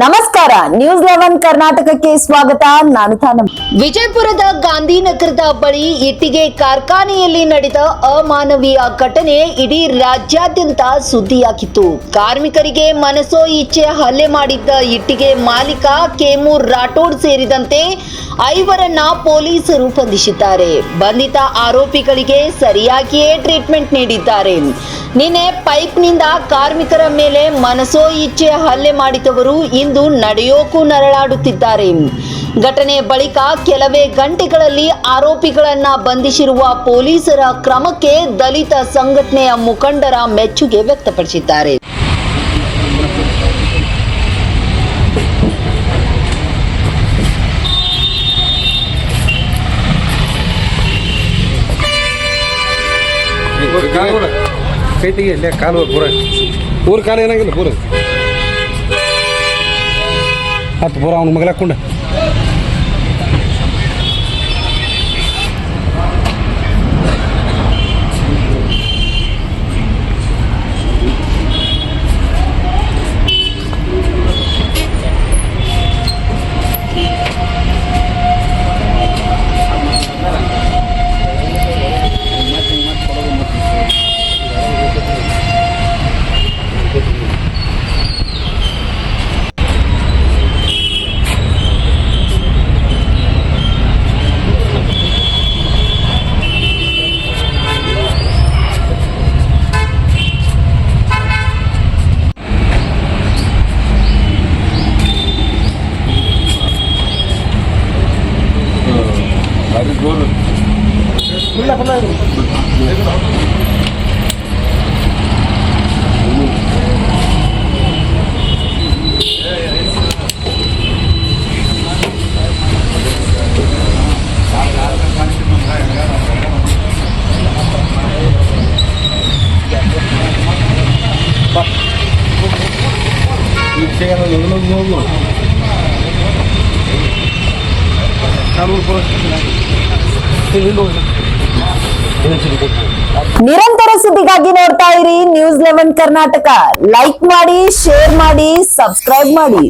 ನಮಸ್ಕಾರ, ನ್ಯೂಸ್ 11 ಕರ್ನಾಟಕಕ್ಕೆ ಸ್ವಾಗತ. ನಾನು ತಾನಮ್ಮ. ವಿಜಯಪುರದ ಗಾಂಧಿನಗರದ ಬಳಿ ಇಟ್ಟಿಗೆ ಕಾರ್ಖಾನೆಯಲ್ಲಿ ನಡೆದ ಅಮಾನವೀಯ ಘಟನೆ ಇಡೀ ರಾಜ್ಯಾದ್ಯಂತ ಸುದ್ದಿಯಾಗಿತ್ತು. ಕಾರ್ಮಿಕರಿಗೆ ಮನಸೋ ಇಚ್ಛೆ ಹಲ್ಲೆ ಮಾಡಿದ್ದ ಇಟ್ಟಿಗೆ ಮಾಲೀಕ ಕೇಮೂರ್ ರಾಠೋಡ್ ಸೇರಿದಂತೆ 5ರನ್ನ ಪೊಲೀಸರು ಬಂಧಿಸಿದ್ದಾರೆ. ಬಂಧಿತ ಆರೋಪಿಗಳಿಗೆ ಸರಿಯಾಗಿಯೇ ಟ್ರೀಟ್ಮೆಂಟ್ ನೀಡಿದ್ದಾರೆ. ನಿನ್ನೆ ಪೈಪ್ನಿಂದ ಕಾರ್ಮಿಕರ ಮೇಲೆ ಮನಸೋ ಇಚ್ಛೆ ಹಲ್ಲೆ ಮಾಡಿದವರು ಇಂದು ನಡೆಯೋಕು ನರಳಾಡುತ್ತಿದ್ದಾರೆ. ಘಟನೆ ಬಳಿಕ ಕೆಲವೇ ಗಂಟೆಗಳಲ್ಲಿ ಆರೋಪಿಗಳನ್ನ ಬಂಧಿಸಿರುವ ಪೊಲೀಸರ ಕ್ರಮಕ್ಕೆ ದಲಿತ ಸಂಘಟನೆಯ ಮುಖಂಡರ ಮೆಚ್ಚುಗೆ ವ್ಯಕ್ತಪಡಿಸಿದ್ದಾರೆ. ಕೈ ತೆಗಿ ಅಲ್ಲೇ ಕಾಲು ಪೂರ ಊರ ಕಾಲು ಏನಾಗಿಲ್ಲ ಪೂರ ಹತ್ತು ಪೂರ ಅವ್ನ ಮಗಲ ಹಾಕೊಂಡ ನಿರಂತರ ಸುದ್ದಿಗಾಗಿ ನೋಡ್ತಾ ಇರಿ ನ್ಯೂಸ್ 11 ಕರ್ನಾಟಕ. ಲೈಕ್ ಮಾಡಿ, ಶೇರ್ ಮಾಡಿ, ಸಬ್ಸ್ಕ್ರೈಬ್ ಮಾಡಿ.